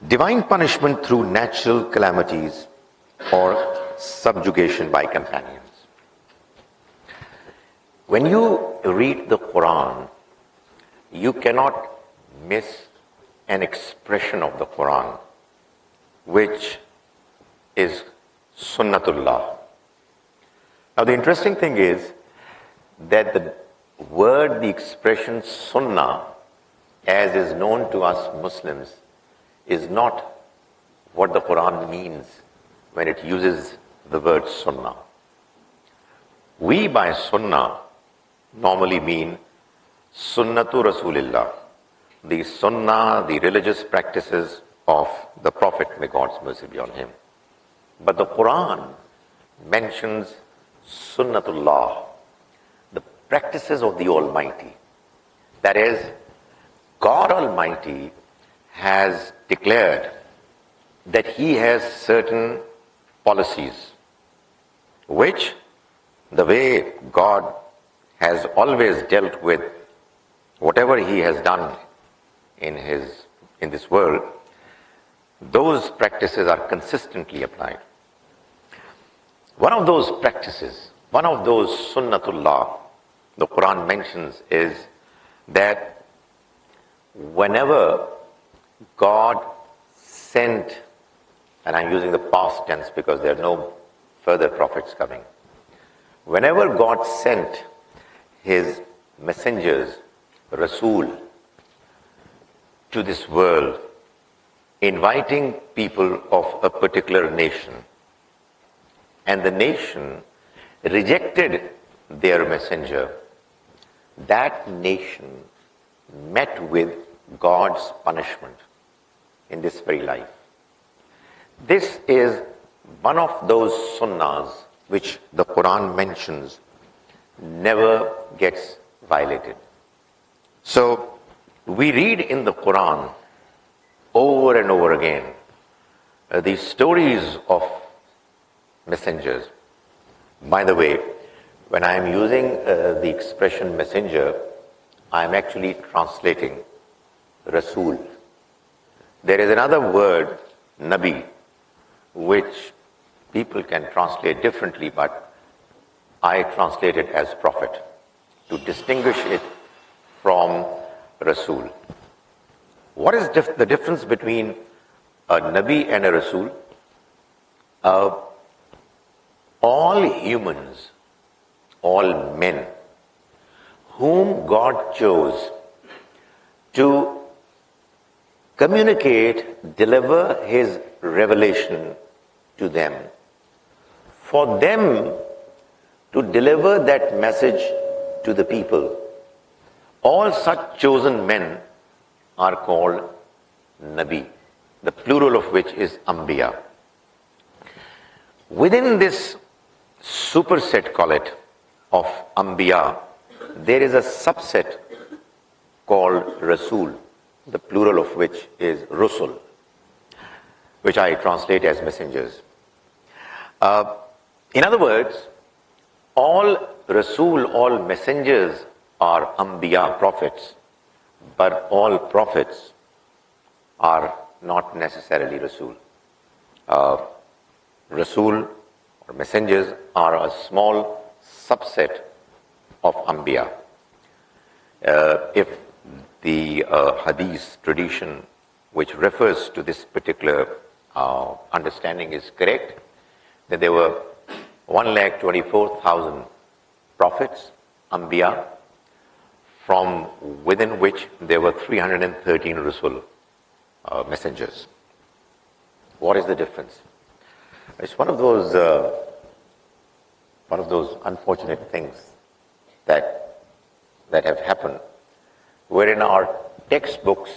Divine punishment through natural calamities or subjugation by companions. When you read the Quran, you cannot miss an expression of the Quran, which is Sunnatullah. Now the interesting thing is that the word, the expression Sunnah, as is known to us Muslims, is not what the Quran means when it uses the word Sunnah. We by Sunnah normally mean Sunnatu Rasulillah, the Sunnah, the religious practices of the Prophet, may God's mercy be on him. But the Quran mentions Sunnatullah, the practices of the Almighty. That is, God Almighty has declared that He has certain policies, which the way God has always dealt with whatever He has done in this world, those practices are consistently applied. One of those practices, one of those Sunnatullah, the Quran mentions is that whenever God sent, and I'm using the past tense because there are no further prophets coming, whenever God sent His messengers, Rasul, to this world, inviting people of a particular nation, and the nation rejected their messenger, that nation met with God's punishment in this very life. This is one of those sunnahs which the Quran mentions never gets violated. So we read in the Quran over and over again these stories of messengers. By the way, when I am using the expression messenger, I am actually translating Rasul. There is another word, Nabi, which people can translate differently, but I translate it as prophet to distinguish it from Rasul. What is the difference between a Nabi and a Rasul? All humans, all men, whom God chose to communicate, deliver His revelation to them, for them to deliver that message to the people, all such chosen men are called Nabi, the plural of which is Anbiya. Within this superset, call it, of Anbiya, there is a subset called Rasul, the plural of which is Rusul, which I translate as messengers. In other words, all Rasul, all messengers are Anbiya, prophets, but all prophets are not necessarily Rasul. Rasul or messengers are a small subset of Anbiya. If the Hadith tradition which refers to this particular understanding is correct, then there were 124,000 prophets, Anbiya, from within which there were 313 Rasul, messengers. What is the difference? It's one of those unfortunate things that have happened, wherein our textbooks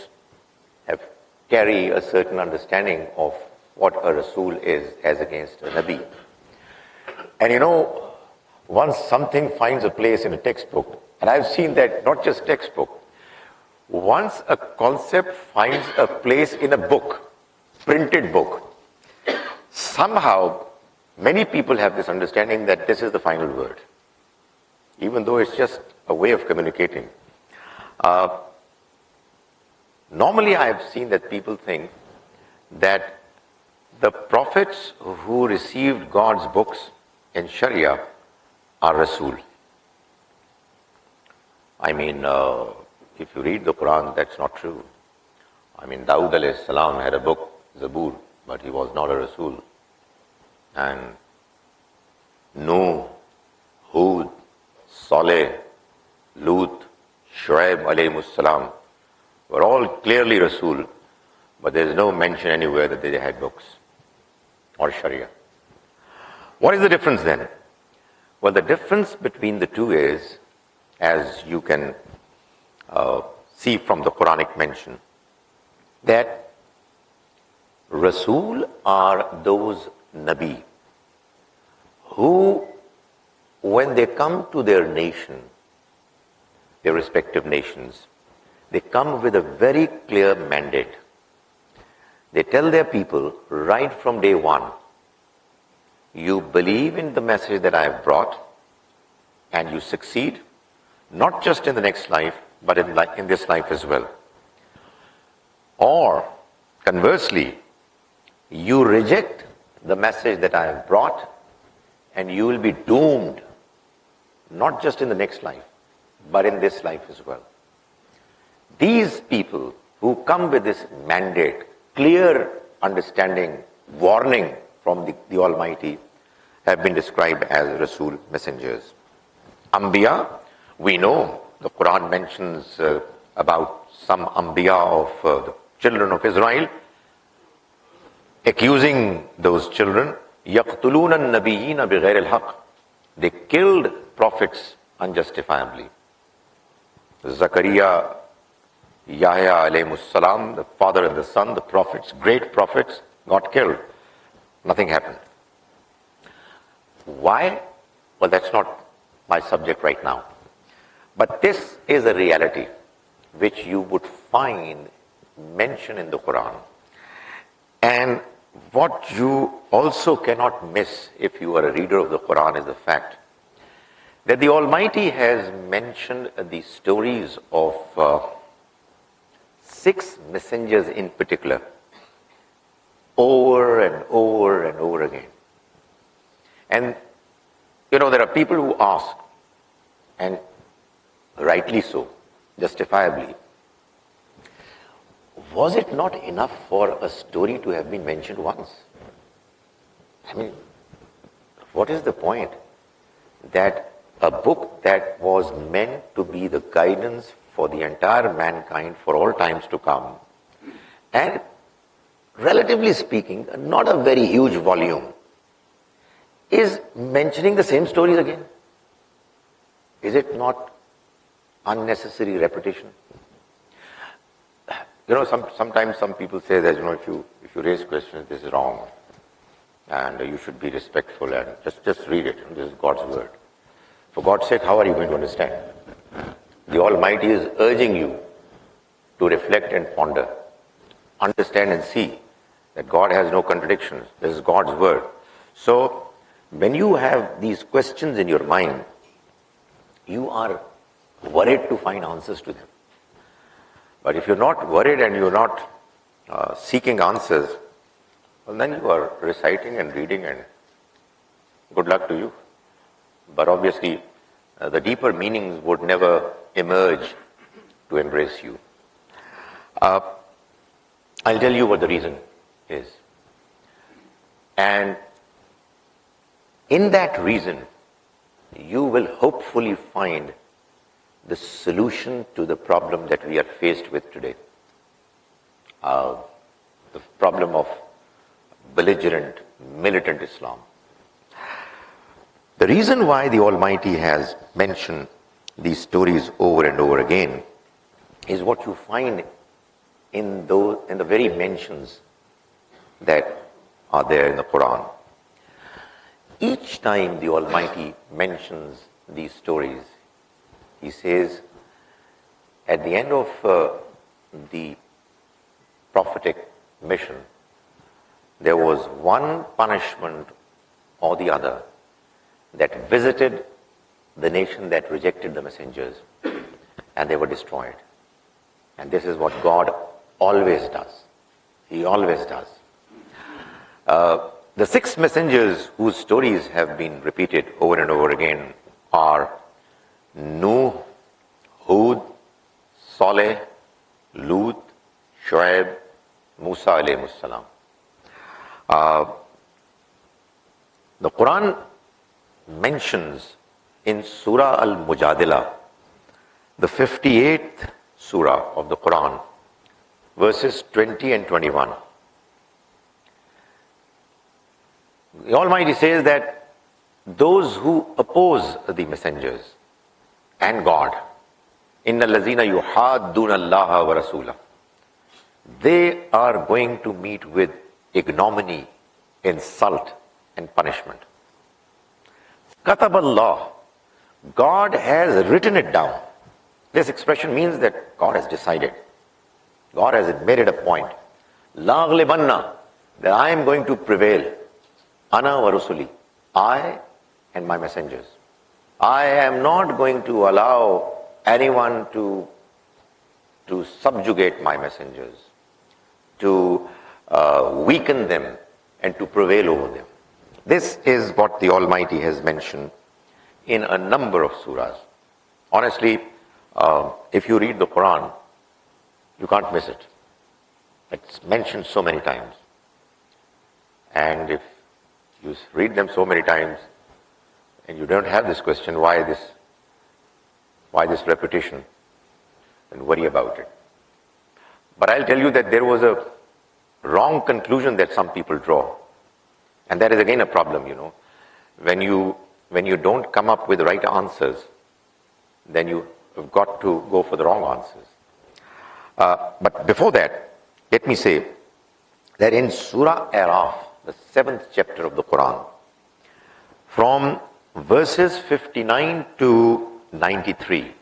carry a certain understanding of what a Rasul is as against a Nabi. And once something finds a place in a textbook, and I've seen that not just textbook, once a concept finds a place in a book, printed book, somehow many people have this understanding that this is the final word, even though it's just a way of communicating. Normally I have seen that people think that the prophets who received God's books in Sharia are Rasul. I mean, if you read the Quran, that's not true. I mean, Dawood alayhi salam had a book, Zabur, but he was not a Rasul. And Nuh, Hud, Saleh, Lut, Shuaib alayhi salam were all clearly Rasul, but there is no mention anywhere that they had books or Sharia. What is the difference then? Well, the difference between the two is, as you can see from the Quranic mention, that Rasul are those Nabi who, when they come to their nation, their respective nations, they come with a very clear mandate. They tell their people right from day one, you believe in the message that I have brought and you succeed, not just in the next life, but in this life as well. Or, conversely, you reject the message that I have brought and you will be doomed, not just in the next life, but in this life as well. These people who come with this mandate, clear understanding, warning from the Almighty, have been described as Rasul, messengers. Anbiya, we know the Quran mentions about some Anbiya of the children of Israel, accusing those children, يَقْتُلُونَ النَّبِيِّينَ بِغَيْرِ الْحَقِّ. They killed prophets unjustifiably. Zakaria, Yahya alayhi salam, the father and the son, the prophets, great prophets, got killed. Nothing happened. Why? Well, that's not my subject right now. But this is a reality which you would find mentioned in the Quran. And what you also cannot miss if you are a reader of the Quran is the fact that the Almighty has mentioned the stories of 6 messengers in particular over and over and over again. And, you know, there are people who ask, and rightly so, justifiably, was it not enough for a story to have been mentioned once? I mean, what is the point that a book that was meant to be the guidance for the entire mankind for all times to come, and relatively speaking, not a very huge volume, is mentioning the same stories again? Is it not unnecessary repetition? You know, sometimes some people say that, you know, if you raise questions, this is wrong, and you should be respectful and just read it. This is God's word. For God's sake, how are you going to understand? The Almighty is urging you to reflect and ponder, understand and see that God has no contradictions. This is God's word. So, when you have these questions in your mind, you are worried to find answers to them. But if you're not worried and you're not seeking answers, well, then you are reciting and reading, and good luck to you. But obviously, the deeper meanings would never emerge to embrace you. I'll tell you what the reason is. And in that reason, you will hopefully find the solution to the problem that we are faced with today. The problem of belligerent, militant Islam. The reason why the Almighty has mentioned these stories over and over again is what you find in the very mentions that are there in the Quran. Each time the Almighty mentions these stories, He says, at the end of the prophetic mission, there was one punishment or the other that visited the nation that rejected the messengers, and they were destroyed. And this is what God always does. He always does. The six messengers whose stories have been repeated over and over again are Nuh, Hud, Saleh, Lut, Shuaib, Musa alayhi salam. The Quran mentions in Surah Al-Mujadila, the 58th surah of the Quran, verses 20 and 21. The Almighty says that those who oppose the messengers and God, Inna allazina yuhadduna Allah wa rasulah, they are going to meet with ignominy, insult, and punishment. Katab Allah, God has written it down. This expression means that God has decided. God has made it a point. La aghlibanna, that I am going to prevail. Ana wa rusuli, I and my messengers. I am not going to allow anyone to subjugate my messengers, to weaken them and to prevail over them. This is what the Almighty has mentioned in a number of surahs. Honestly, if you read the Quran, you can't miss it. It's mentioned so many times. And if you read them so many times and you don't have this question, why this repetition, and worry about it. But I'll tell you that there was a wrong conclusion that some people draw. And that is again a problem, When you don't come up with the right answers, then you have got to go for the wrong answers. But before that, let me say that in Surah Araf, the 7th chapter of the Quran, from verses 59 to 93,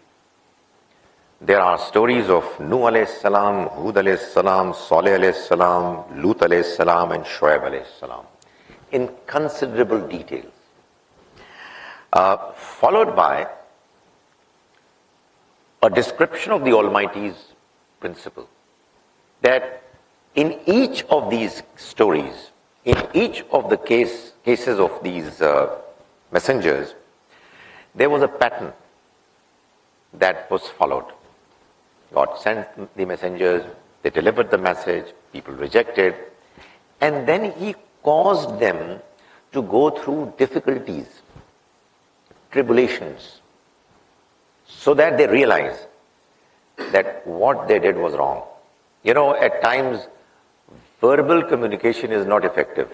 there are stories of Nuh alayhi salam, Hud alayhi salam, Saleh alayhi salam, Lut alayhi salam, and Shuaib alayhi salam, in considerable details, followed by a description of the Almighty's principle, that in each of these stories, in each of the cases of these messengers, there was a pattern that was followed. God sent the messengers, they delivered the message, people rejected, and then He caused them to go through difficulties, tribulations, so that they realize that what they did was wrong. At times, verbal communication is not effective.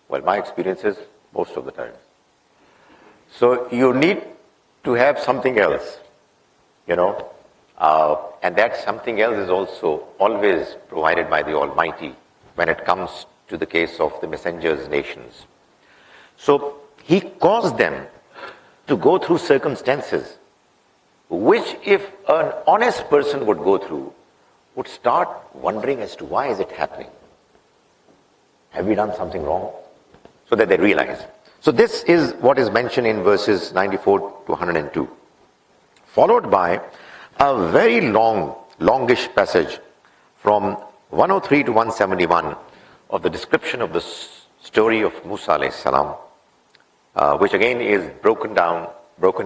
Well, my experience is most of the time. So you need to have something else, and that something else is also always provided by the Almighty when it comes to the case of the messengers' nations. So He caused them to go through circumstances which, if an honest person would go through, would start wondering as to why is it happening? Have we done something wrong? So that they realize. So this is what is mentioned in verses 94 to 102. Followed by a very longish passage from 103 to 171 of the description of the story of Musa alayhi salam, which again is broken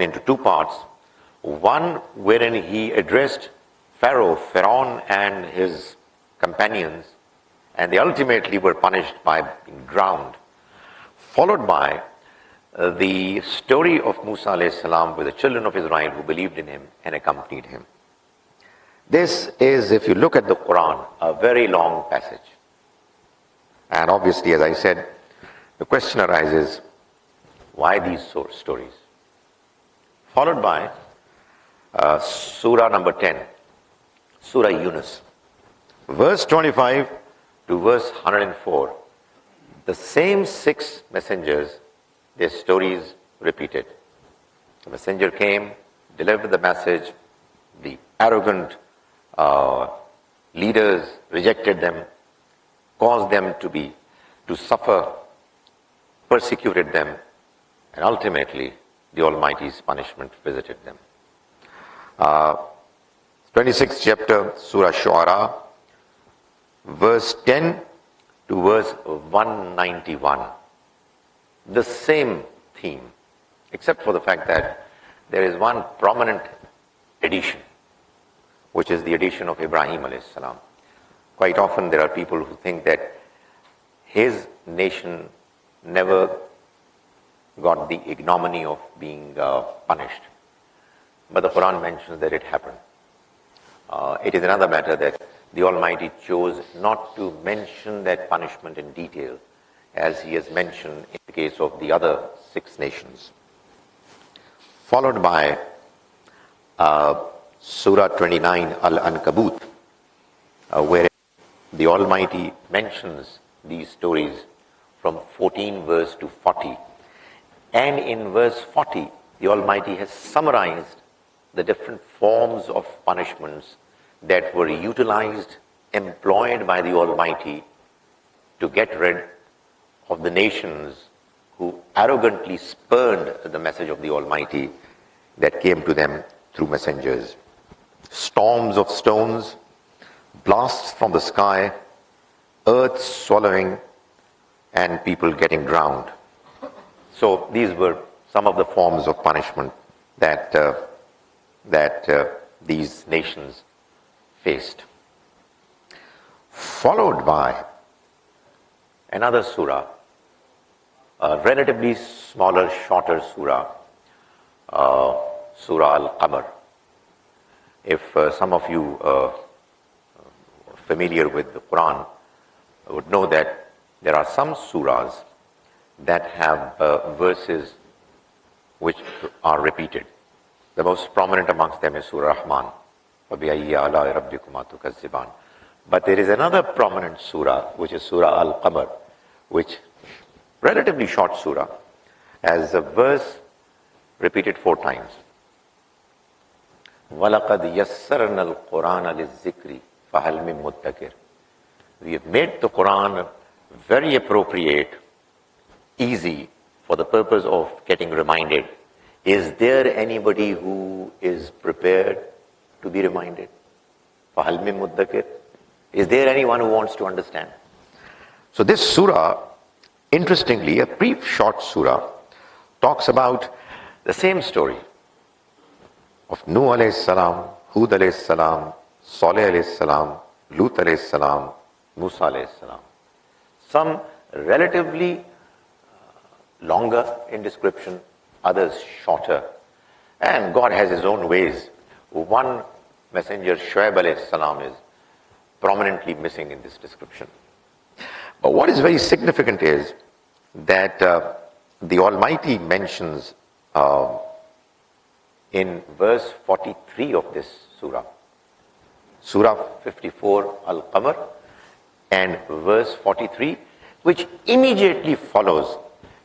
into two parts. One wherein he addressed Pharaoh and his companions, and they ultimately were punished by being drowned. Followed by the story of Musa alayhi salam with the children of Israel who believed in him and accompanied him. This is, if you look at the Quran, a very long passage. And obviously, as I said, the question arises, why these stories? Followed by Surah number 10, Surah Yunus, verse 25 to verse 104. The same six messengers, their stories repeated. The messenger came, delivered the message, the arrogant leaders rejected them, caused them to suffer, persecuted them, and ultimately the Almighty's punishment visited them. 26th chapter, Surah Shu'ara, verse 10 to verse 191. The same theme, except for the fact that there is one prominent addition, which is the addition of Ibrahim alayhi salam. Quite often there are people who think that his nation never got the ignominy of being punished. But the Quran mentions that it happened. It is another matter that the Almighty chose not to mention that punishment in detail, as He has mentioned in the case of the other 6 nations. Followed by Surah 29, Al-Ankabut, where the Almighty mentions these stories from 14 verse to 40. And in verse 40, the Almighty has summarized the different forms of punishments that were utilized, employed by the Almighty to get rid of the nations who arrogantly spurned the message of the Almighty that came to them through messengers. Storms of stones, blasts from the sky, earth swallowing, and people getting drowned. So these were some of the forms of punishment that these nations faced. Followed by another surah, a relatively smaller, shorter surah, Surah Al-Qamar. If some of you are familiar with the Quran would know that there are some surahs that have verses which are repeated. The most prominent amongst them is Surah Rahman. فَبِأَيِّ آلَاءِ رَبِّكُمَا تُكَذِّبَانِ. But there is another prominent surah, which is Surah Al-Qamar, which, relatively short surah, has a verse repeated 4 times. وَلَقَدْ يَسَّرْنَا الْقُرْآنَ لِلذِّكْرِ فَهَلْ مِن مُدَّكِرٍ. We have made the Quran very appropriate, easy, for the purpose of getting reminded. Is there anybody who is prepared to be reminded? فَهَلْ مِن مُدَّكِرٍ. Is there anyone who wants to understand? So this surah, interestingly, a brief short surah, talks about the same story of Nuh alayhi salam, Hud alayhi salam, Saleh alayhi salam, Lut alayhi salam, Musa alayhi salam. Some relatively longer in description, others shorter. And God has His own ways. One messenger, Shuaib alayhi salam, is prominently missing in this description. But what is very significant is that the Almighty mentions in verse 43 of this surah, Surah 54 Al-Qamar, and verse 43, which immediately follows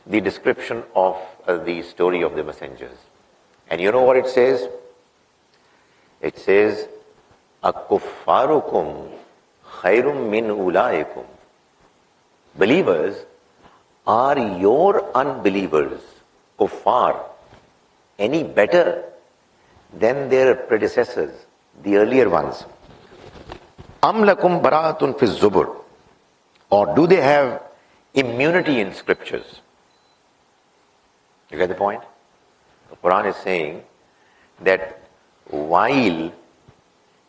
the description of the story of the messengers. And you know what it says? It says, أَكُفَّارُكُمْ خَيْرٌ مِّنْ أُولَٰئِكُمْ. Believers, are your unbelievers, kuffar, any better than their predecessors, the earlier ones? أَمْ لَكُمْ بَرَاءَةٌ فِي الزُّبُرِ. Or do they have immunity in scriptures? You get the point? The Quran is saying that while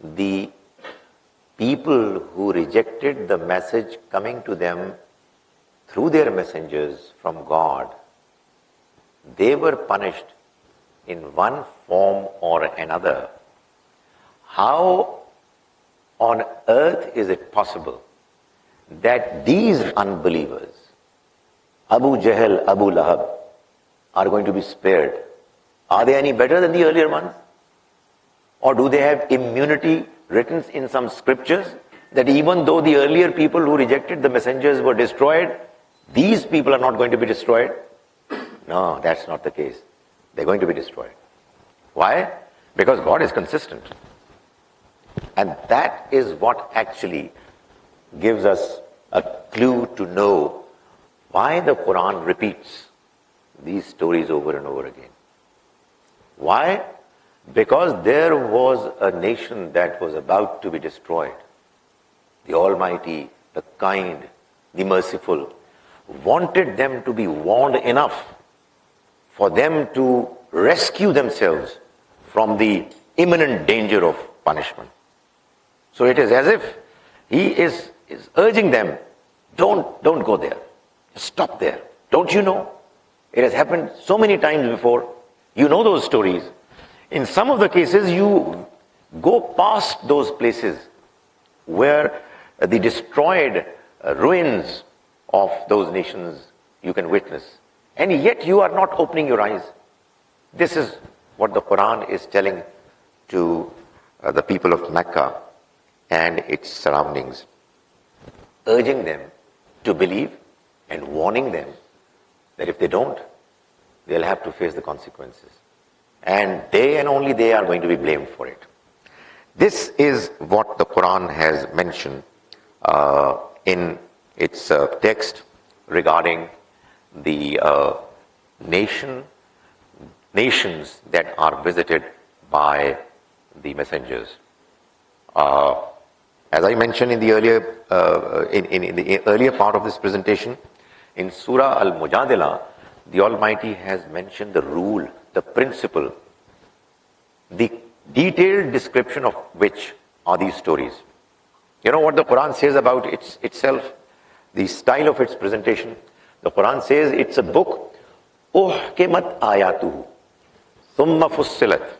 the people who rejected the message coming to them through their messengers from God, they were punished in one form or another. How on earth is it possible that these unbelievers, Abu Jahl, Abu Lahab, are going to be spared? Are they any better than the earlier ones? Or do they have immunity written in some scriptures that even though the earlier people who rejected the messengers were destroyed, these people are not going to be destroyed? No, that's not the case. They're going to be destroyed. Why? Because God is consistent. And that is what actually gives us a clue to know why the Quran repeats these stories over and over again. Why? Because there was a nation that was about to be destroyed. The Almighty, the kind, the merciful, wanted them to be warned enough for them to rescue themselves from the imminent danger of punishment. So it is as if he is urging them, don't go there. Stop there. Don't you know? It has happened so many times before. You know those stories. In some of the cases, you go past those places where the destroyed ruins of those nations you can witness. And yet you are not opening your eyes. This is what the Quran is telling to the people of Mecca and its surroundings, urging them to believe and warning them that if they don't, they'll have to face the consequences. And they and only they are going to be blamed for it. This is what the Quran has mentioned in its text regarding the nations that are visited by the messengers. As I mentioned in the earlier part of this presentation, in Surah Al-Mujadilah, the Almighty has mentioned the rule, the principle, the detailed description of which are these stories. You know what the Quran says about itself? The style of its presentation. The Quran says it's a book, uhkimat ayatuhu, thumma fussilat.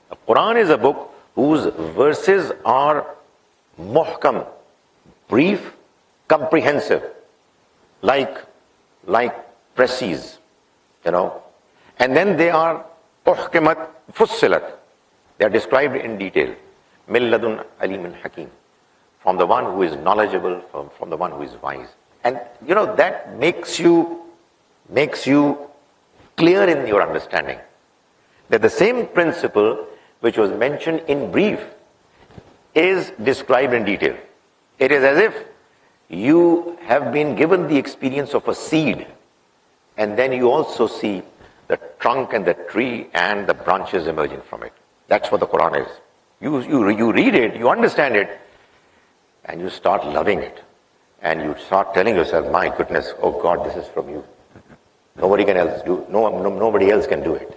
The Quran is a book whose verses are muhkam, brief, comprehensive, like precis, you know. And then they are uhkimat fussilat. They are described in detail. Min ladun alimin hakim. From the one who is knowledgeable, from the one who is wise. And you know, that makes you clear in your understanding that the same principle which was mentioned in brief is described in detail. It is as if you have been given the experience of a seed, and then you also see the trunk and the tree and the branches emerging from it. That's what the Quran is. You read it, you understand it, and you start loving it. And you start telling yourself, my goodness, oh God, this is from you. Nobody else can do it.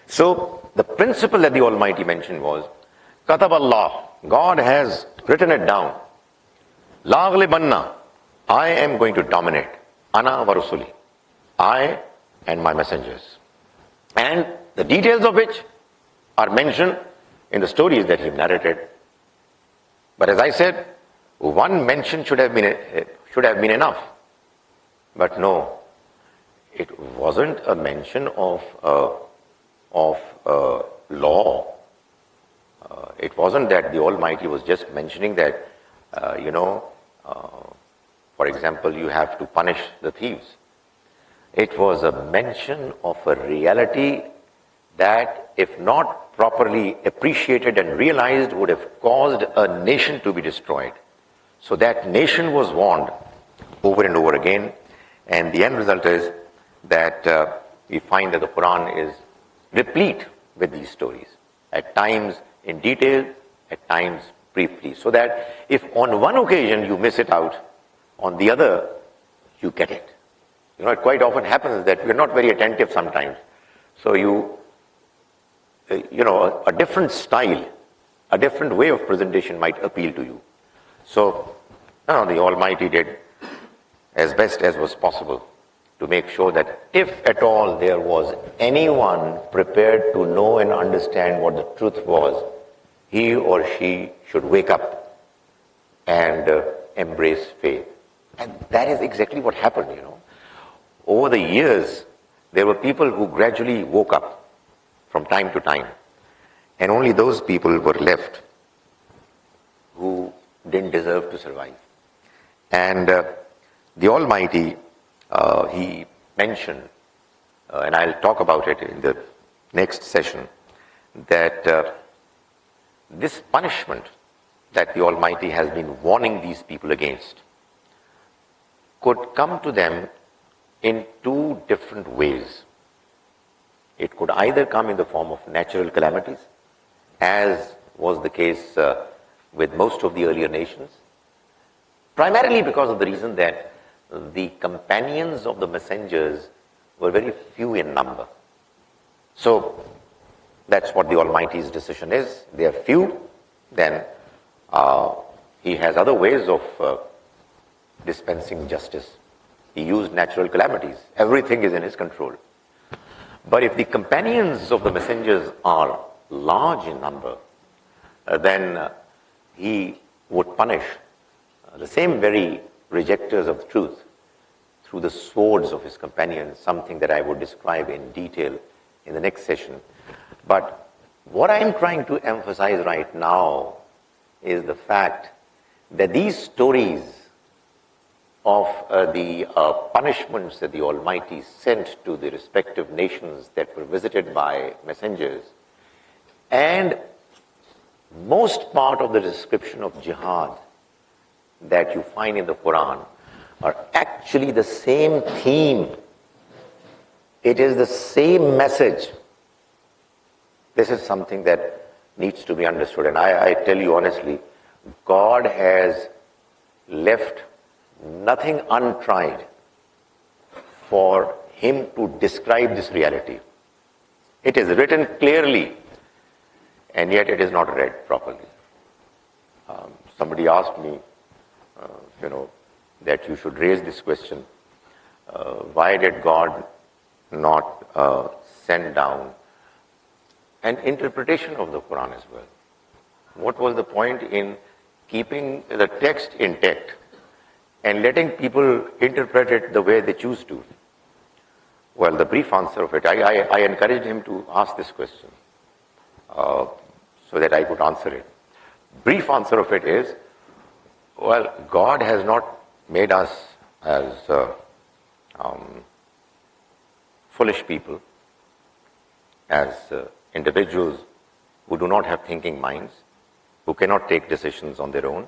So the principle that the Almighty mentioned was, Katab Allah, God has written it down. La ghlibanna, I am going to dominate. Ana wa rusuli, I and my messengers. And the details of which are mentioned in the stories that he narrated. But as I said, one mention should have been enough. But no, it wasn't a mention of law. It wasn't that the Almighty was just mentioning that, for example, you have to punish the thieves. It was a mention of a reality that, if not properly appreciated and realized, would have caused a nation to be destroyed. So that nation was warned over and over again, and the end result is that we find that the Quran is replete with these stories, at times in detail, at times briefly, so that if on one occasion you miss it out, on the other you get it. You know, it quite often happens that we're not very attentive sometimes. So a different style, a different way of presentation might appeal to you. So, the Almighty did as best as was possible to make sure that if at all there was anyone prepared to know and understand what the truth was, he or she should wake up and embrace faith. And that is exactly what happened, you know. Over the years, there were people who gradually woke up from time to time, and only those people were left who didn't deserve to survive. And the Almighty, He mentioned, and I'll talk about it in the next session, that this punishment that the Almighty has been warning these people against could come to them in two different ways. It could either come in the form of natural calamities, as was the case with most of the earlier nations, Primarily because of the reason that the companions of the messengers were very few in number. So that's what the Almighty's decision is. They are few, then He has other ways of dispensing justice. He used natural calamities. Everything is in His control. But if the companions of the messengers are large in number, then He would punish the same very rejectors of the truth through the swords of His companions, something that I would describe in detail in the next session. But what I am trying to emphasize right now is the fact that these stories of the punishments that the Almighty sent to the respective nations that were visited by messengers, and most part of the description of jihad that you find in the Quran are actually the same theme. It is the same message. This is something that needs to be understood. And I tell you honestly, God has left nothing untried for Him to describe this reality. It is written clearly, and yet it is not read properly. Somebody asked me, that you should raise this question. Why did God not send down an interpretation of the Quran as well? What was the point in keeping the text intact and letting people interpret it the way they choose to? Well, the brief answer of it, I encouraged him to ask this question so that I could answer it. Brief answer of it is, well, God has not made us as foolish people, as individuals who do not have thinking minds, who cannot take decisions on their own.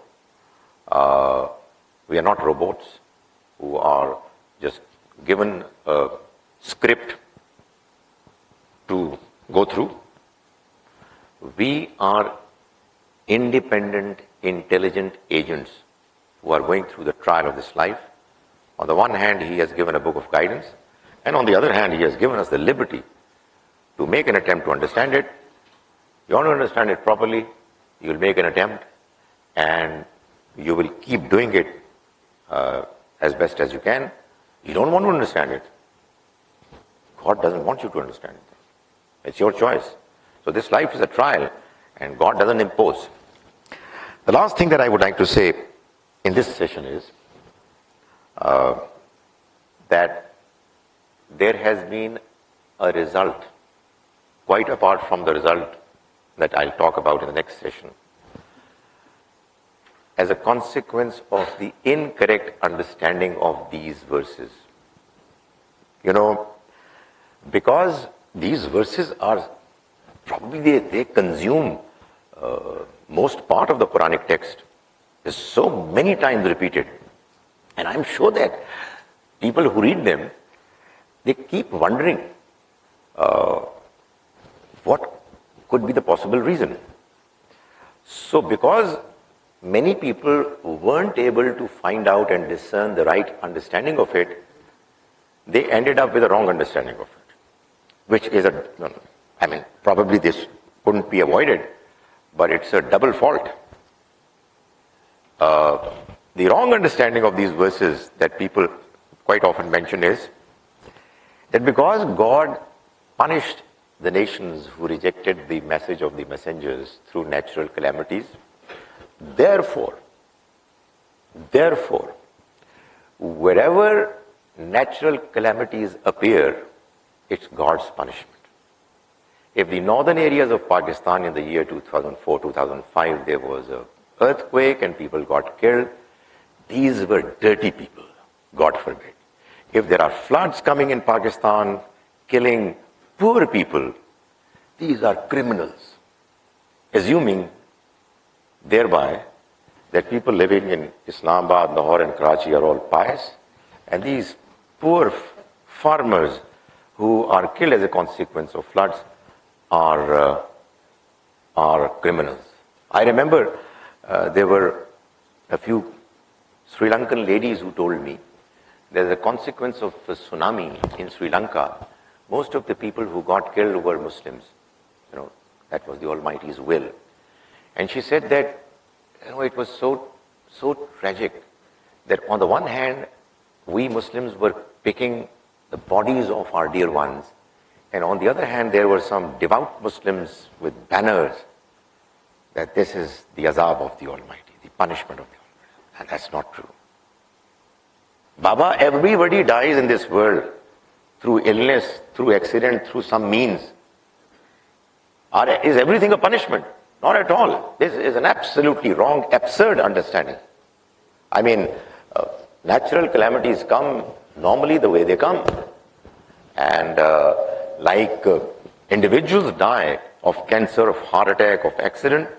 We are not robots who are just given a script to go through. We are independent, intelligent agents who are going through the trial of this life. On the one hand, He has given a book of guidance, and on the other hand, He has given us the liberty to make an attempt to understand it. You want to understand it properly, you will make an attempt, and you will keep doing it as best as you can. You don't want to understand it. God doesn't want you to understand it. It's your choice. So this life is a trial, and God doesn't impose. The last thing that I would like to say in this session is that there has been a result, quite apart from the result that I'll talk about in the next session, as a consequence of the incorrect understanding of these verses. Because these verses are probably, they consume most part of the Quranic text. Is so many times repeated. And I'm sure that people who read them, they keep wondering what could be the possible reason. So because many people weren't able to find out and discern the right understanding of it, they ended up with a wrong understanding of it, which is probably this couldn't be avoided, but it's a double fault. The wrong understanding of these verses that people quite often mention is that because God punished the nations who rejected the message of the messengers through natural calamities, therefore, wherever natural calamities appear, it's God's punishment. If the northern areas of Pakistan in the year 2004-2005, there was an earthquake and people got killed, these were dirty people, God forbid. If there are floods coming in Pakistan, killing poor people, these are criminals. Assuming thereby that people living in Islamabad, Lahore and Karachi are all pious, and these poor farmers who are killed as a consequence of floods are criminals. I remember there were a few Sri Lankan ladies who told me that as a consequence of a tsunami in Sri Lanka, most of the people who got killed were Muslims. That was the Almighty's will. And she said that, it was so tragic that on the one hand, we Muslims were picking the bodies of our dear ones, and on the other hand, there were some devout Muslims with banners that this is the azab of the Almighty, the punishment of the Almighty. And that's not true. Baba, everybody dies in this world through illness, through accident, through some means. Is everything a punishment? Not at all. This is an absolutely wrong, absurd understanding. I mean, natural calamities come normally the way they come. And like individuals die of cancer, of heart attack, of accident,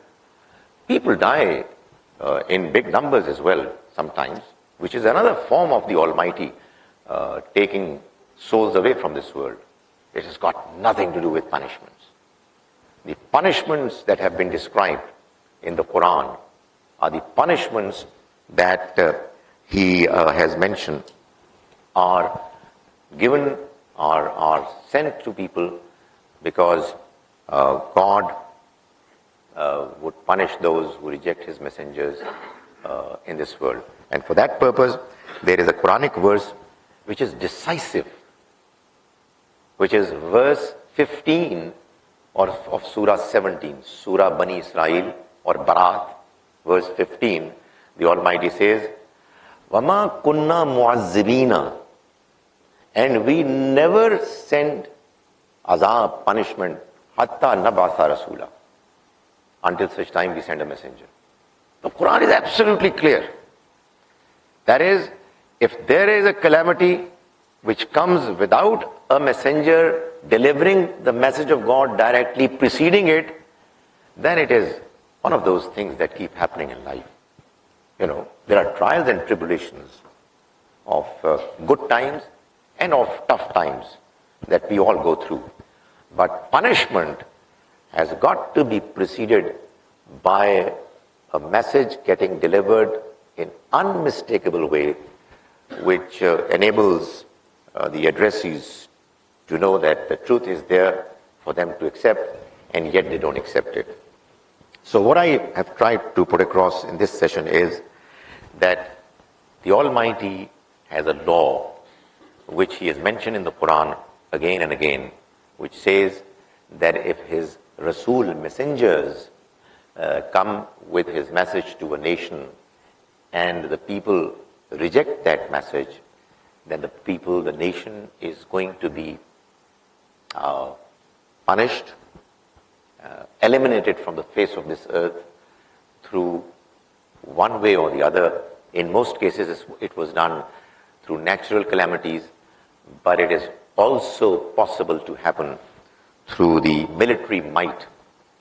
people die in big numbers as well sometimes, which is another form of the Almighty taking souls away from this world. It has got nothing to do with punishments. The punishments that have been described in the Quran are the punishments that he has mentioned are given, are sent to people because God would punish those who reject his messengers in this world. And for that purpose, there is a Quranic verse which is decisive, which is verse 15 of Surah 17, Surah Bani Israel or Barat, verse 15. The Almighty says, وَمَا كُنَّا مُعَذِّبِينَ, and we never send azab, punishment, hatta nab'atha rasula, until such time we send a messenger. The Quran is absolutely clear. That is, if there is a calamity which comes without a messenger delivering the message of God directly preceding it, then it is one of those things that keep happening in life. There are trials and tribulations of good times and of tough times that we all go through. But punishment has got to be preceded by a message getting delivered in unmistakable way, which enables the addressees to know that the truth is there for them to accept, and yet they don't accept it. So what I have tried to put across in this session is that the Almighty has a law which he has mentioned in the Quran again and again, which says that if his Rasul messengers come with his message to a nation and the people reject that message, then the nation is going to be punished, eliminated from the face of this earth through one way or the other. In most cases, it was done through natural calamities, but it is also possible to happen through the military might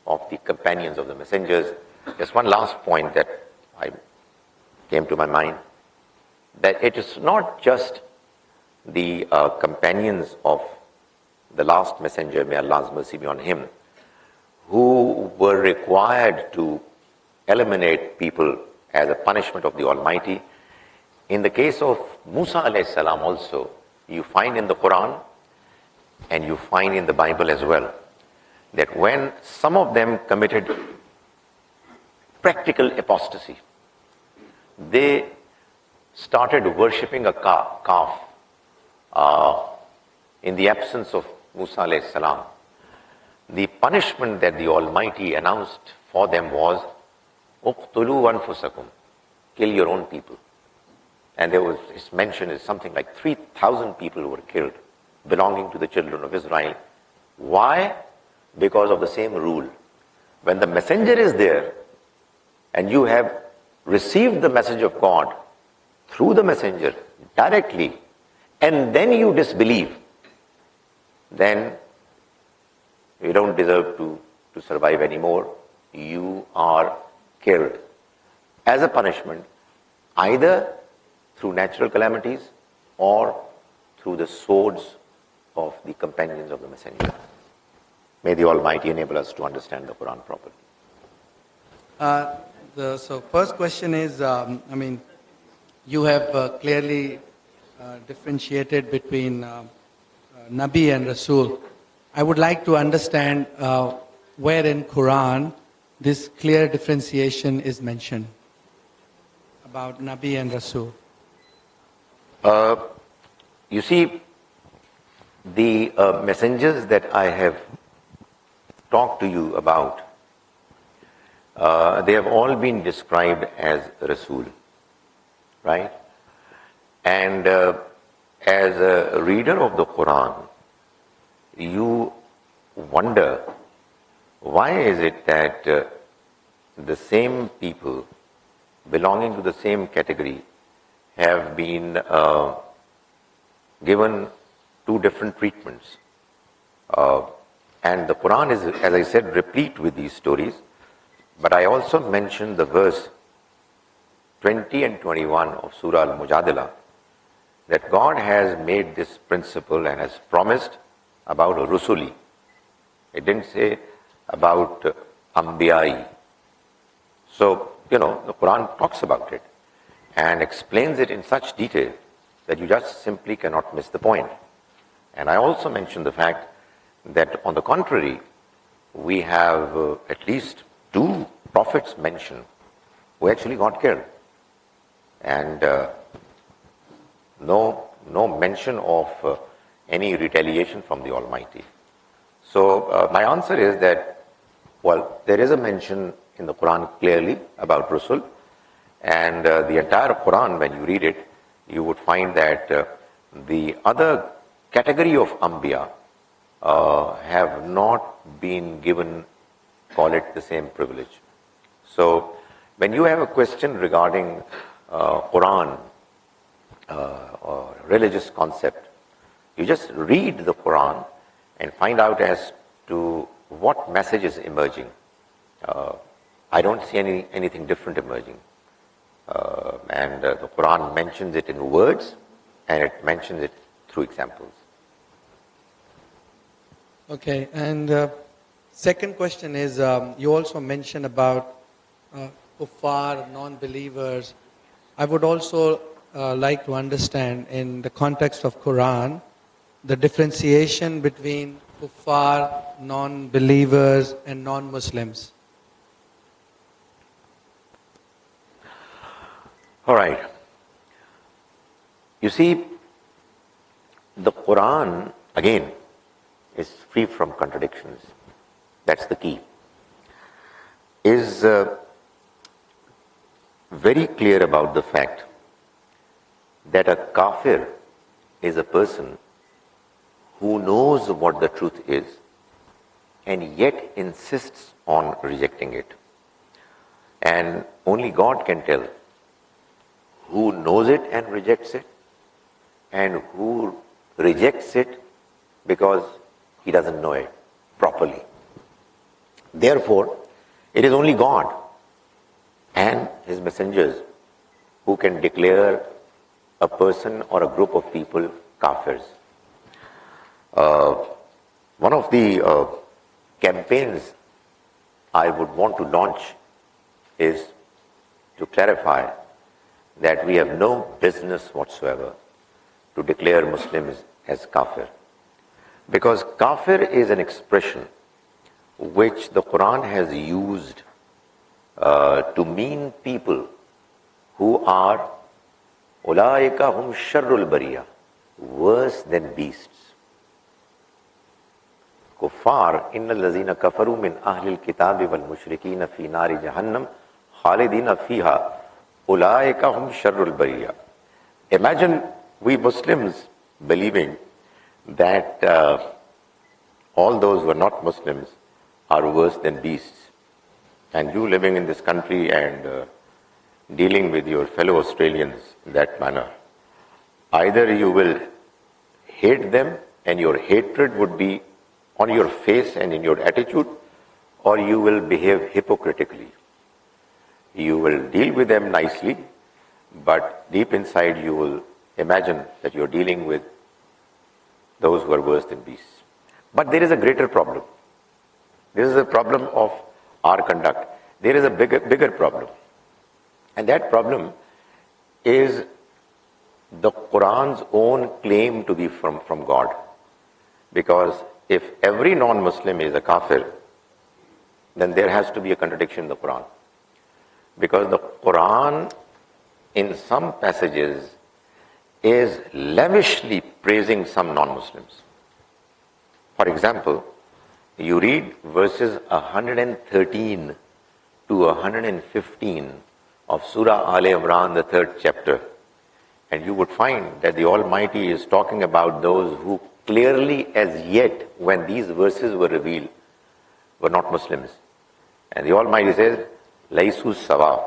of the companions of the messengers. Just one last point that came to my mind, that it is not just the companions of the last messenger, may Allah's mercy be on him, who were required to eliminate people as a punishment of the Almighty. In the case of Musa alayhi salam also, you find in the Quran and you find in the Bible as well, that when some of them committed practical apostasy, they started worshipping a calf in the absence of Musa alayhi salam. The punishment that the Almighty announced for them was, uqtulu anfusakum, kill your own people. And it's mentioned as something like 3,000 people who were killed, belonging to the children of Israel. Why? Because of the same rule. When the messenger is there, and you have received the message of God through the messenger directly, and then you disbelieve, then you don't deserve to survive anymore. You are killed as a punishment, either through natural calamities or through the swords of the companions of the messenger. May the Almighty enable us to understand the Quran properly. So first question is, you have clearly differentiated between Nabi and Rasul. I would like to understand where in Quran this clear differentiation is mentioned about Nabi and Rasul. You see, the messengers that I have talked to you about, they have all been described as Rasul, right? And as a reader of the Quran, you wonder, why is it that the same people belonging to the same category have been given two different treatments? And the Quran is, as I said, replete with these stories. But I also mentioned the verse 20 and 21 of Surah Al-Mujadila, that God has made this principle and has promised about Rusuli. It didn't say about Ambiyai. So, the Quran talks about it and explains it in such detail that you just simply cannot miss the point. And I also mentioned the fact that, on the contrary, we have at least two prophets mentioned who actually got killed. And no mention of any retaliation from the Almighty. So my answer is that, well, there is a mention in the Quran clearly about Rasul, and the entire Quran, when you read it, you would find that the other category of Anbiya have not been given, call it, the same privilege. So when you have a question regarding Quran or religious concept, you just read the Quran and find out as to what message is emerging. I don't see anything different emerging. And the Quran mentions it in words, and it mentions it through examples. Okay, and second question is, you also mentioned about kuffar, non-believers. I would also like to understand, in the context of Quran, the differentiation between kuffar, non-believers and non-Muslims. All right. You see, the Quran, again, is free from contradictions. That's the key. Is very clear about the fact that a kafir is a person who knows what the truth is and yet insists on rejecting it. And only God can tell who knows it and rejects it, and who rejects it because he doesn't know it properly. Therefore, it is only God and His messengers who can declare a person or a group of people kafirs. One of the campaigns I would want to launch is to clarify that we have no business whatsoever to declare Muslims as kafir. Because kafir is an expression which the Quran has used to mean people who are ulaika hum sharrul bariya, worse than beasts. Kuffar, innal lazina kafaru min ahlil kitabi wal mushrikina fi nari jahannam khalidina fiha ulaika hum sharrul bariya. Imagine we Muslims believing that all those who are not Muslims are worse than beasts. And you living in this country and dealing with your fellow Australians in that manner, either you will hate them and your hatred would be on your face and in your attitude, or you will behave hypocritically. You will deal with them nicely, but deep inside you will imagine that you're dealing with those who are worse than beasts. But there is a greater problem. This is a problem of our conduct. There is a bigger problem. And that problem is the Quran's own claim to be from God. Because if every non-Muslim is a kafir, then there has to be a contradiction in the Quran. Because the Quran, in some passages, is lavishly praising some non-Muslims. For example, you read verses 113 to 115 of Surah Al-Imran, the 3rd chapter, and you would find that the Almighty is talking about those who clearly as yet, when these verses were revealed, were not Muslims. And the Almighty says, Laisu sawa,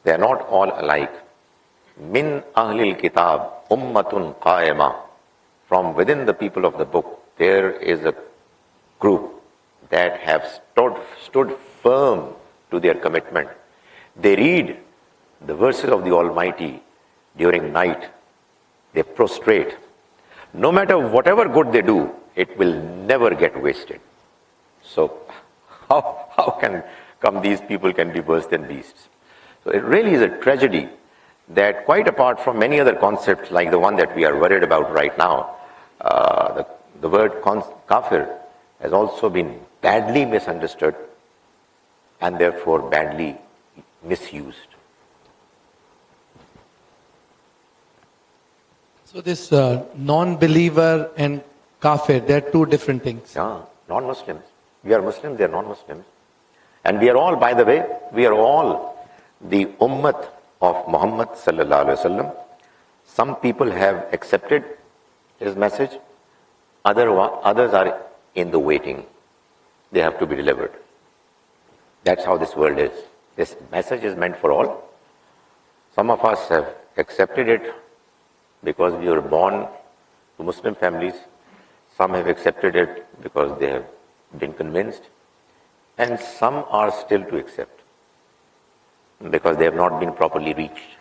they are not all alike. Min ahlil kitab ummatun qaima, from within the people of the book, there is a group that have stood firm to their commitment. They read the verses of the Almighty during night. They prostrate. No matter whatever good they do, it will never get wasted. So how come these people can be worse than beasts? So it really is a tragedy that, quite apart from many other concepts like the one that we are worried about right now, the word kafir has also been badly misunderstood and therefore badly misused. So this non-believer and kafir, they are two different things. Yeah, non-Muslims. We are Muslims, they are non-Muslims. And we are all, by the way, we are all the ummat of Muhammad sallallahu alaihi wasallam. Some people have accepted his message. Others are in the waiting. They have to be delivered. That's how this world is. This message is meant for all. Some of us have accepted it because we were born to Muslim families. Some have accepted it because they have been convinced. And some are still to accept because they have not been properly reached.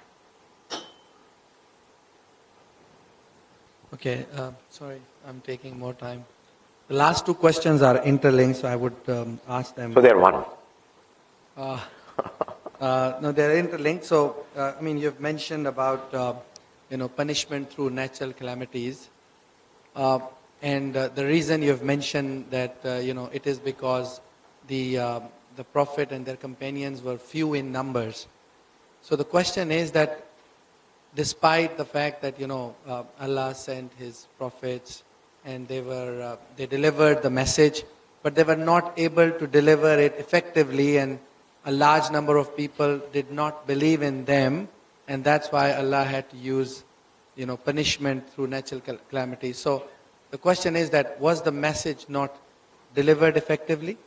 Okay, sorry, I'm taking more time. The last two questions are interlinked, so I would ask them. So they're one. No, they're interlinked. So, you've mentioned about, punishment through natural calamities. And the reason you've mentioned that, it is because the Prophet and their companions were few in numbers. So the question is that despite the fact that, Allah sent His prophets and they delivered the message, but they were not able to deliver it effectively, and a large number of people did not believe in them, and that's why Allah had to use, punishment through natural calamities. So the question is that, was the message not delivered effectively?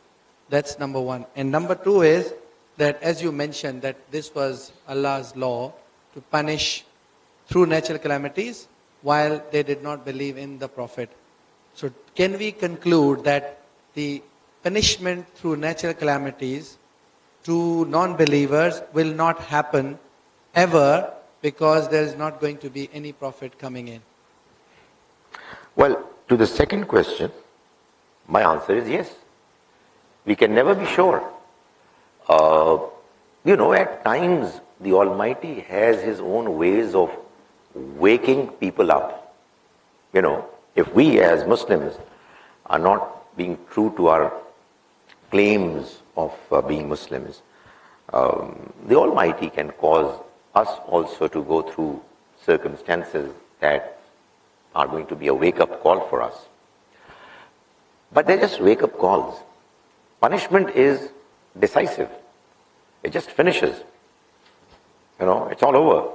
That's number one. And number two is that, as you mentioned, that this was Allah's law to punish through natural calamities while they did not believe in the Prophet. So can we conclude that the punishment through natural calamities to non-believers will not happen ever because there is not going to be any Prophet coming in? Well, to the second question, my answer is yes. We can never be sure. At times the Almighty has His own ways of waking people up. If we as Muslims are not being true to our claims of being Muslims, the Almighty can cause us also to go through circumstances that are going to be a wake-up call for us. But they're just wake-up calls. Punishment is decisive. It just finishes. It's all over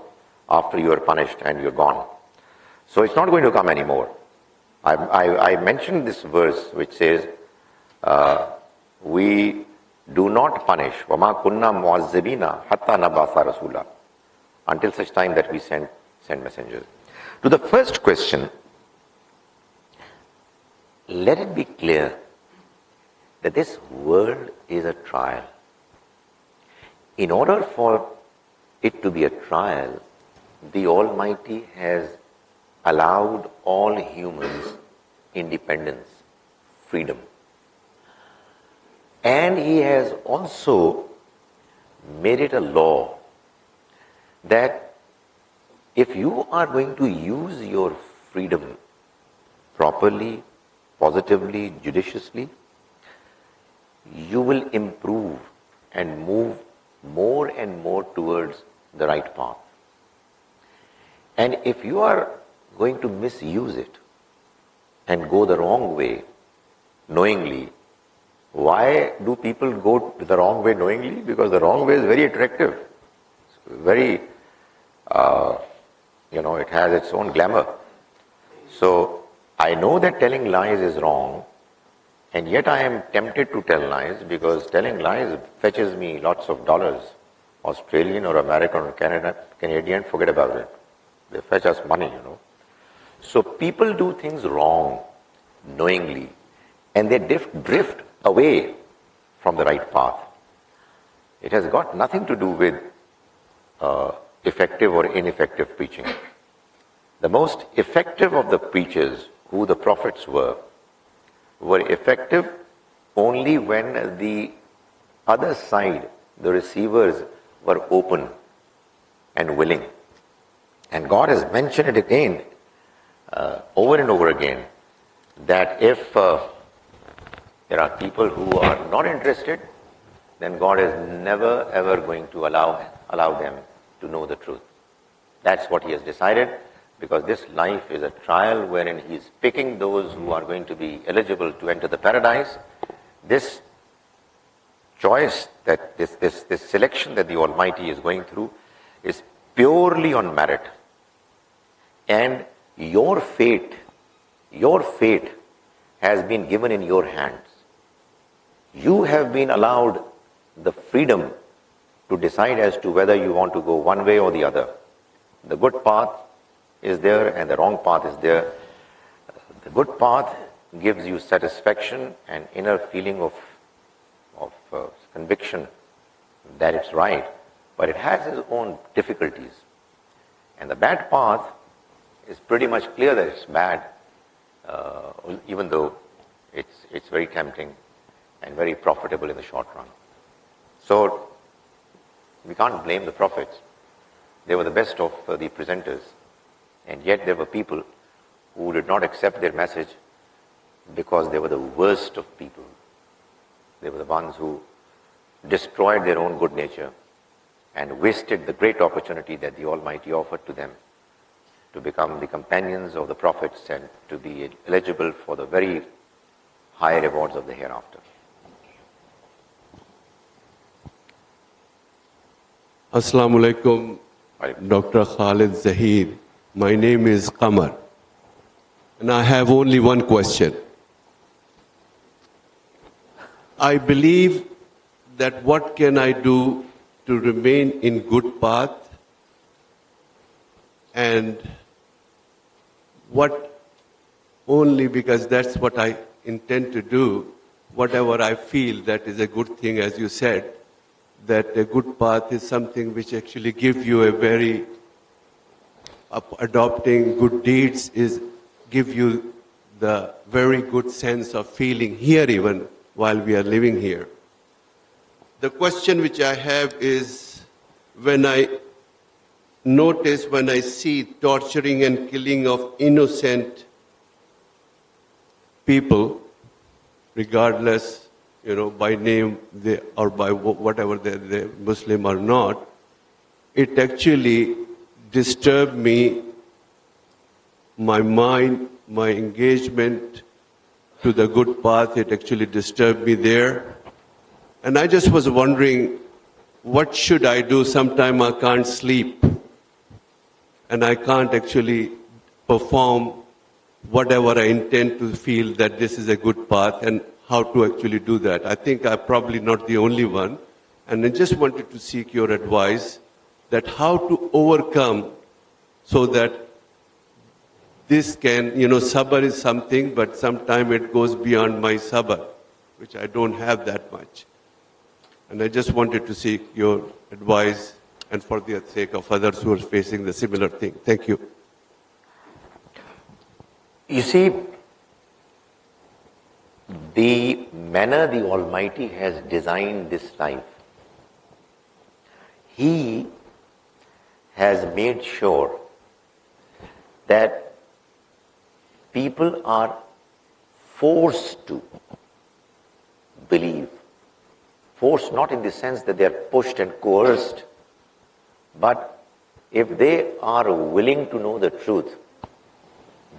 after you are punished and you're gone. So it's not going to come anymore. I mentioned this verse which says, we do not punish وَمَا كُنَّا مُعَذِّبِينَ حَتَّى نَبْعَثَ رَسُولًا, until such time that we send messengers. To the first question, let it be clear that this world is a trial. In order for it to be a trial, the Almighty has allowed all humans independence, freedom. And He has also made it a law that if you are going to use your freedom properly, positively, judiciously, you will improve and move more and more towards the right path. And if you are going to misuse it and go the wrong way knowingly, why do people go the wrong way knowingly? Because the wrong way is very attractive. It's very, it has its own glamour. So I know that telling lies is wrong, and yet I am tempted to tell lies because telling lies fetches me lots of dollars. Australian or American or Canadian, forget about it. They fetch us money, So people do things wrong knowingly, and they drift away from the right path. It has got nothing to do with effective or ineffective preaching. The most effective of the preachers, who the prophets were effective only when the other side, the receivers, were open and willing. And God has mentioned it again, over and over again, that if there are people who are not interested, then God is never ever going to allow them to know the truth. That's what He has decided, because this life is a trial wherein He is picking those who are going to be eligible to enter the paradise. This choice, that this selection that the Almighty is going through, is purely on merit. And your fate has been given in your hands. You have been allowed the freedom to decide as to whether you want to go one way or the other. The good path is there and the wrong path is there. The good path gives you satisfaction and inner feeling of conviction that it's right, but it has its own difficulties. And the bad path is pretty much clear that it's bad, even though it's very tempting and very profitable in the short run. So we can't blame the prophets. They were the best of the presenters, and yet there were people who did not accept their message because they were the worst of people. They were the ones who destroyed their own good nature and wasted the great opportunity that the Almighty offered to them to become the companions of the prophets and to be eligible for the very high rewards of the hereafter. Assalamu alaikum, Dr. Khalid Zahid. My name is Qamar, and I have only one question. I believe that what can I do to remain in good path, and what only because that's what I intend to do, whatever I feel that is a good thing, as you said, that a good path is something which actually gives you a very, adopting good deeds is give you the very good sense of feeling here even while we are living here. The question which I have is, when I see torturing and killing of innocent people, regardless, by name or by whatever they're Muslim or not, it actually disturbed me, my mind, my engagement to the good path. It actually disturbed me there. And I just was wondering, what should I do? Sometimes I can't sleep, and I can't actually perform whatever I intend to feel that this is a good path, and how to actually do that. I think I'm probably not the only one, and I just wanted to seek your advice that how to overcome so that this can, sabr is something, but sometimes it goes beyond my sabr, which I don't have that much. And I just wanted to seek your advice, and for the sake of others who are facing the similar thing. Thank you. You see, the manner the Almighty has designed this life, He has made sure that people are forced to believe. Forced not in the sense that they are pushed and coerced, but if they are willing to know the truth,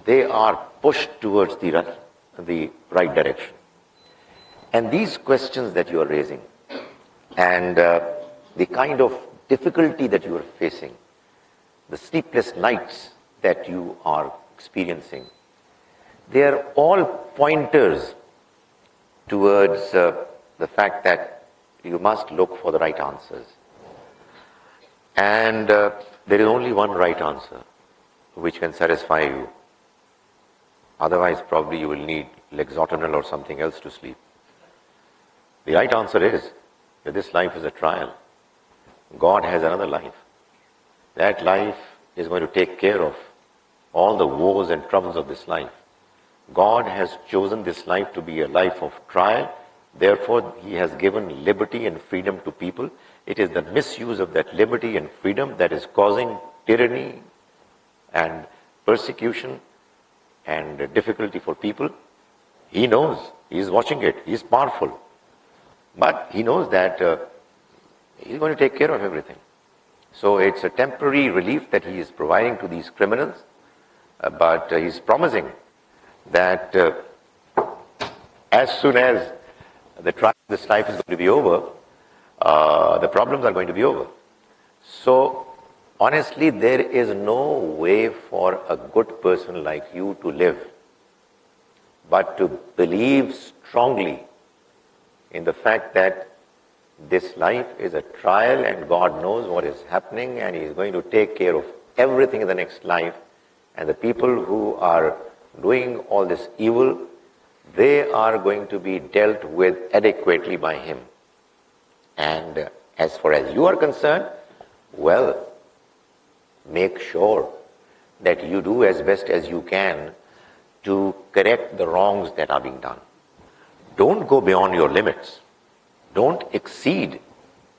they are pushed towards the right direction. And these questions that you are raising, and the kind of difficulty that you are facing, the sleepless nights that you are experiencing, they are all pointers towards the fact that you must look for the right answers. And there is only one right answer which can satisfy you. Otherwise, probably you will need Lexotanil or something else to sleep. The right answer is that this life is a trial. God has another life. That life is going to take care of all the woes and troubles of this life. God has chosen this life to be a life of trial. Therefore, He has given liberty and freedom to people. It is the misuse of that liberty and freedom that is causing tyranny and persecution and difficulty for people. He knows. He is watching it. He is powerful. But He knows that He's going to take care of everything. So it's a temporary relief that He is providing to these criminals. But He's promising that as soon as the trial of this life is going to be over, the problems are going to be over. So, honestly, there is no way for a good person like you to live but to believe strongly in the fact that this life is a trial and God knows what is happening and He is going to take care of everything in the next life. And the people who are doing all this evil, they are going to be dealt with adequately by Him. And as far as you are concerned, well, make sure that you do as best as you can to correct the wrongs that are being done. Don't go beyond your limits. Don't exceed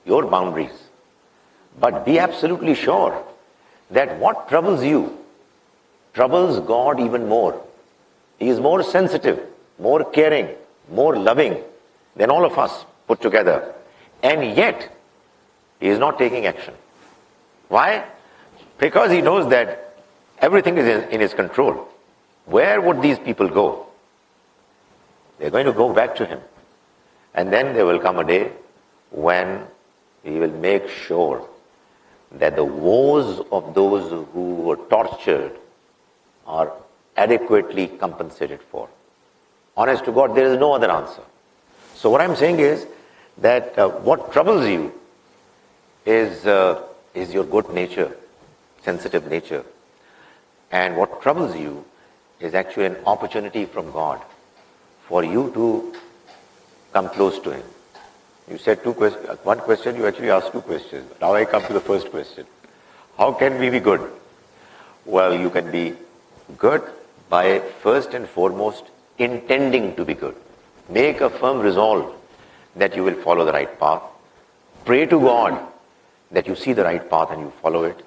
your boundaries. But be absolutely sure that what troubles you troubles God even more. He is more sensitive, more caring, more loving than all of us put together. And yet, He is not taking action. Why? Because He knows that everything is in His control. Where would these people go? They're going to go back to Him. And then there will come a day when He will make sure that the woes of those who were tortured are adequately compensated for. Honest to God, there is no other answer. So what I'm saying is that what troubles you is your good nature, sensitive nature. And what troubles you is actually an opportunity from God for you to come close to Him. You said one question, you actually asked two questions. Now I come to the first question. How can we be good? Well, you can be good by first and foremost intending to be good. Make a firm resolve that you will follow the right path. Pray to God that you see the right path and you follow it.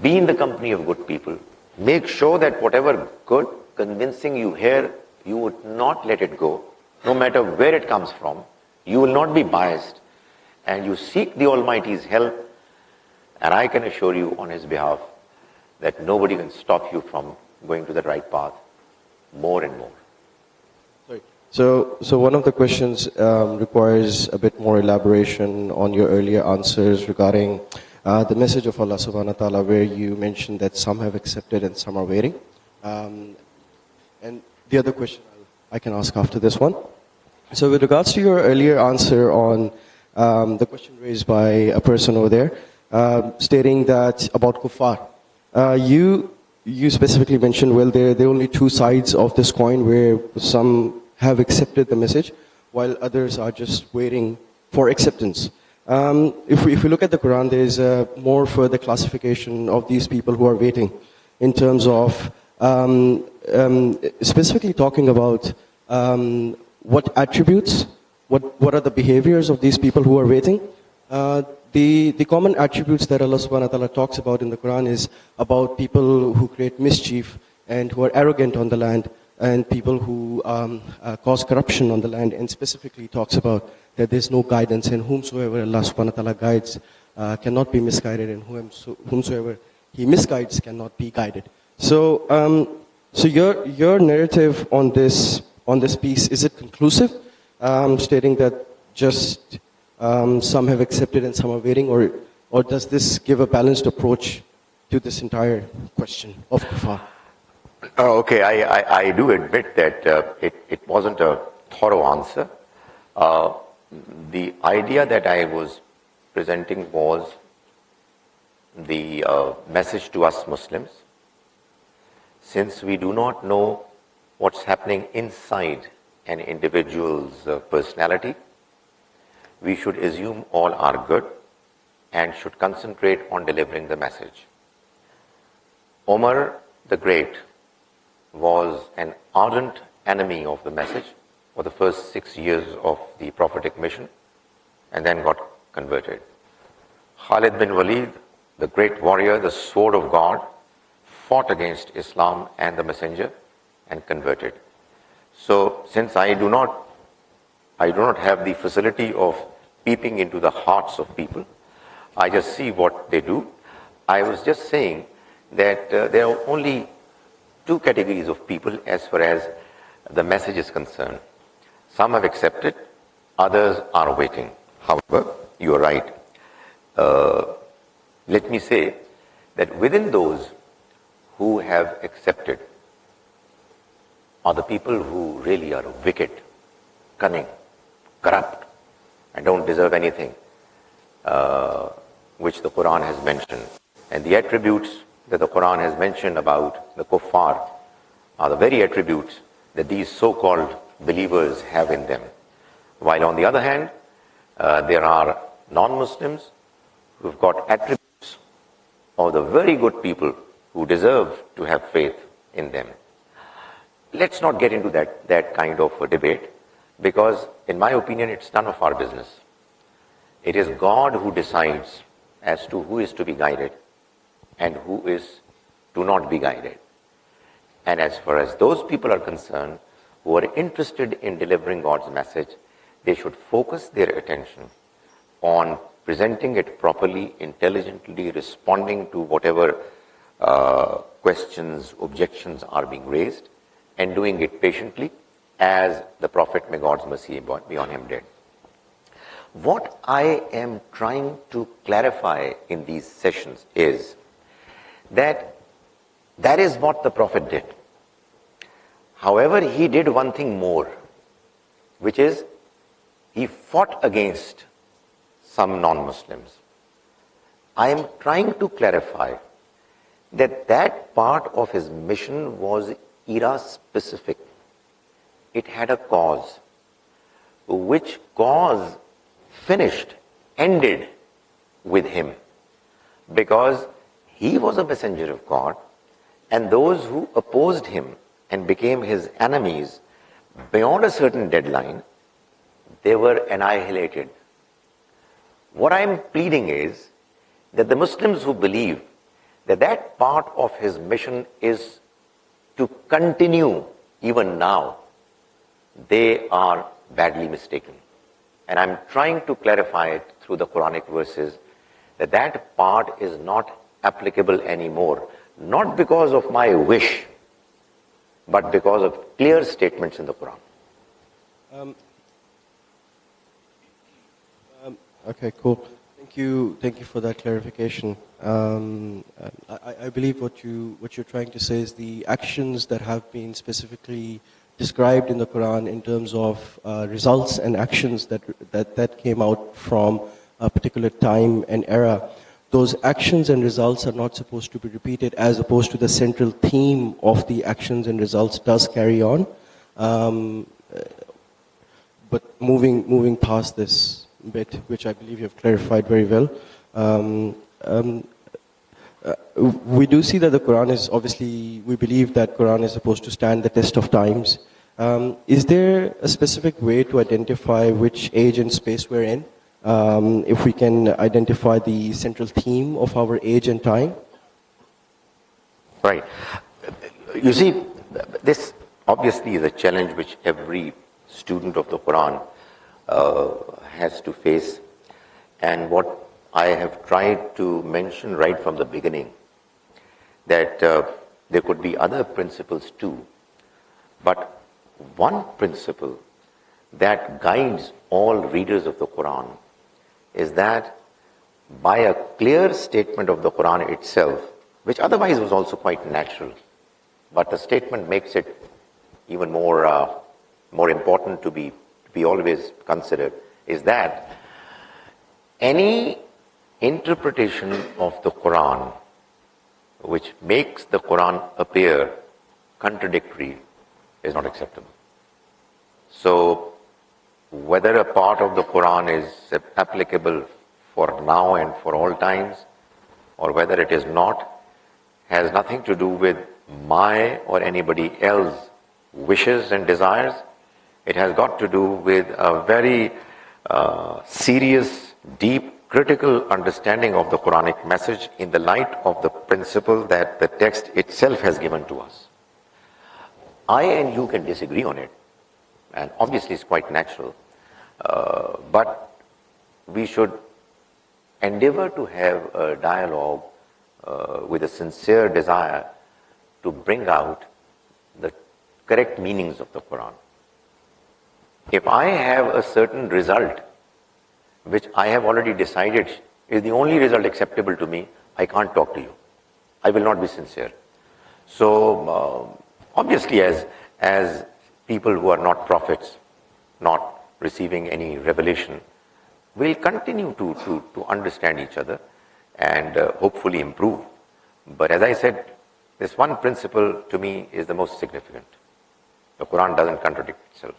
Be in the company of good people. Make sure that whatever good, convincing you hear, you would not let it go, no matter where it comes from. You will not be biased. And you seek the Almighty's help. And I can assure you on His behalf that nobody can stop you from going to the right path more and more. Sorry. So one of the questions requires a bit more elaboration on your earlier answers regarding the message of Allah subhanahu wa ta'ala, where you mentioned that some have accepted and some are waiting. And the other question I can ask after this one. So with regards to your earlier answer on the question raised by a person over there, stating that about kuffar, you specifically mentioned, well, there are only two sides of this coin, where some have accepted the message while others are just waiting for acceptance. If we look at the Quran, there is a more further classification of these people who are waiting in terms of specifically talking about what attributes, what are the behaviors of these people who are waiting, The common attributes that Allah subhanahu wa ta'ala talks about in the Quran is about people who create mischief and who are arrogant on the land, and people who cause corruption on the land, and specifically talks about that there's no guidance, and whomsoever Allah subhanahu wa ta'ala guides cannot be misguided, and whomsoever He misguides cannot be guided. So, so your narrative on this piece, is it conclusive, stating that just some have accepted and some are waiting, or does this give a balanced approach to this entire question of kuffar? Okay, I do admit that it wasn't a thorough answer. The idea that I was presenting was the message to us Muslims. Since we do not know what's happening inside an individual's personality, we should assume all are good and should concentrate on delivering the message. Umar the Great was an ardent enemy of the message for the first 6 years of the prophetic mission, and then got converted. Khalid bin Walid, the great warrior, the sword of God, fought against Islam and the messenger and converted. So since I do not have the facility of peeping into the hearts of people, I just see what they do. I was just saying that there are only two categories of people as far as the message is concerned. Some have accepted, others are waiting. However, you are right. Let me say that within those who have accepted are the people who really are wicked, cunning, corrupt, and don't deserve anything, which the Quran has mentioned. And the attributes that the Quran has mentioned about the kuffar are the very attributes that these so-called believers have in them. While on the other hand, there are non-Muslims who've got attributes of the very good people who deserve to have faith in them. Let's not get into that kind of a debate, because in my opinion, it's none of our business. It is God who decides as to who is to be guided and who is to not be guided. And as far as those people are concerned who are interested in delivering God's message, they should focus their attention on presenting it properly, intelligently, responding to whatever questions, objections are being raised, and doing it patiently, as the Prophet, may God's mercy be on him, did. What I am trying to clarify in these sessions is that is what the Prophet did. However, he did one thing more, which is he fought against some non-Muslims. I am trying to clarify that part of his mission was era-specific. It had a cause, which cause ended with him, because he was a messenger of God, and those who opposed him and became his enemies beyond a certain deadline, they were annihilated. What I am pleading is that the Muslims who believe that part of his mission is to continue even now, they are badly mistaken. And I'm trying to clarify it through the Quranic verses that part is not applicable anymore, not because of my wish, but because of clear statements in the Quran. Okay, cool. Thank you for that clarification. I believe what you're trying to say is the actions that have been specifically described in the Quran in terms of results and actions that came out from a particular time and era. Those actions and results are not supposed to be repeated, as opposed to the central theme of the actions and results does carry on. But moving past this bit, which I believe you have clarified very well, we do see that the Quran is obviously, we believe that Quran is supposed to stand the test of times. Is there a specific way to identify which age and space we're in? if we can identify the central theme of our age and time. Right. You see, this obviously is a challenge which every student of the Quran has to face. And what I have tried to mention right from the beginning, that there could be other principles too. But one principle that guides all readers of the Quran is that by a clear statement of the Quran itself, which otherwise was also quite natural, but the statement makes it even more important to be always considered, is that any interpretation of the Quran which makes the Quran appear contradictory is not acceptable. So whether a part of the Quran is applicable for now and for all times, or whether it is not, has nothing to do with my or anybody else's wishes and desires. It has got to do with a very serious, deep, critical understanding of the Quranic message in the light of the principle that the text itself has given to us. I and you can disagree on it, and obviously it's quite natural, but we should endeavor to have a dialogue with a sincere desire to bring out the correct meanings of the Quran. If I have a certain result which I have already decided is the only result acceptable to me, I can't talk to you. I will not be sincere. So obviously as people who are not prophets, not receiving any revelation, will continue to understand each other and hopefully improve. But as I said, this one principle to me is the most significant. The Quran doesn't contradict itself.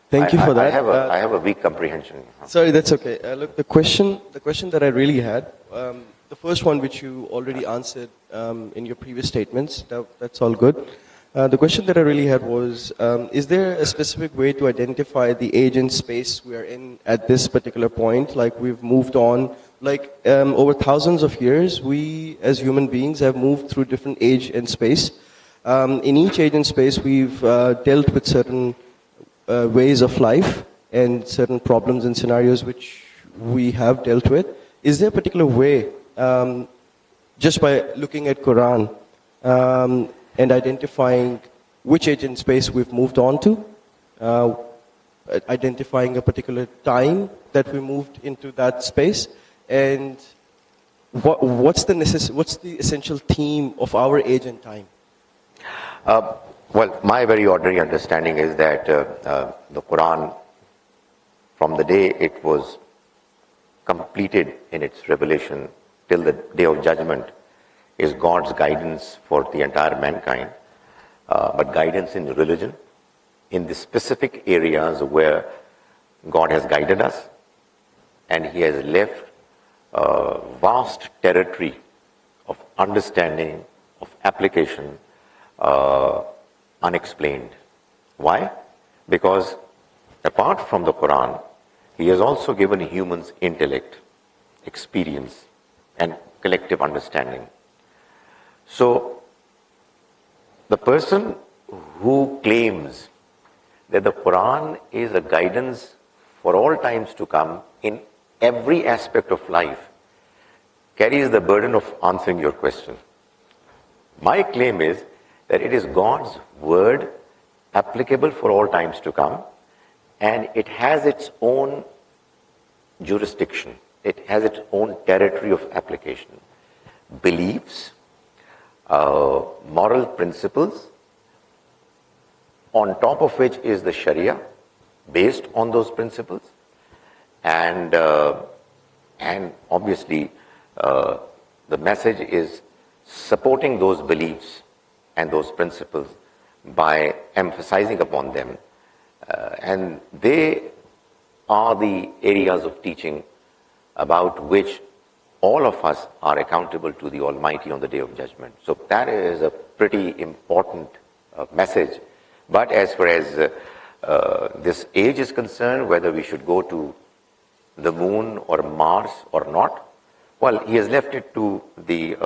Thank you for that. I have a weak comprehension. Sorry, that's okay. Look, the question that I really had, the first one which you already answered in your previous statements, that's all good. The question that I really had was, is there a specific way to identify the age and space we are in at this particular point? Like we've moved on, like over thousands of years, we as human beings have moved through different age and space. In each age and space, we've dealt with certain ways of life and certain problems and scenarios which we have dealt with. Is there a particular way, just by looking at Quran and identifying which age and space we've moved on to, identifying a particular time that we moved into that space, and what's the essential theme of our age and time? Well, my very ordinary understanding is that the Quran, from the day it was completed in its revelation till the day of judgment, is God's guidance for the entire mankind, but guidance in religion, in the specific areas where God has guided us, and He has left a vast territory of understanding, of application, unexplained. Why? Because apart from the Quran, He has also given humans intellect, experience, and collective understanding. So, the person who claims that the Quran is a guidance for all times to come in every aspect of life carries the burden of answering your question. My claim is that it is God's word applicable for all times to come, and it has its own jurisdiction. It has its own territory of application. Beliefs, moral principles, on top of which is the Sharia, based on those principles, and obviously the message is supporting those beliefs and those principles by emphasizing upon them, and they are the areas of teaching about which all of us are accountable to the Almighty on the Day of Judgment. So that is a pretty important message. But as far as this age is concerned, whether we should go to the moon or Mars or not, well, he has left it to the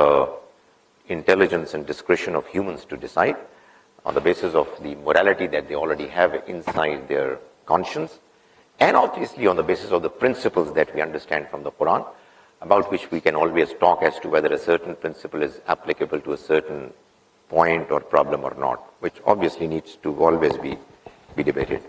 intelligence and discretion of humans to decide on the basis of the morality that they already have inside their conscience, and obviously on the basis of the principles that we understand from the Quran, about which we can always talk as to whether a certain principle is applicable to a certain point or problem or not, which obviously needs to always be debated.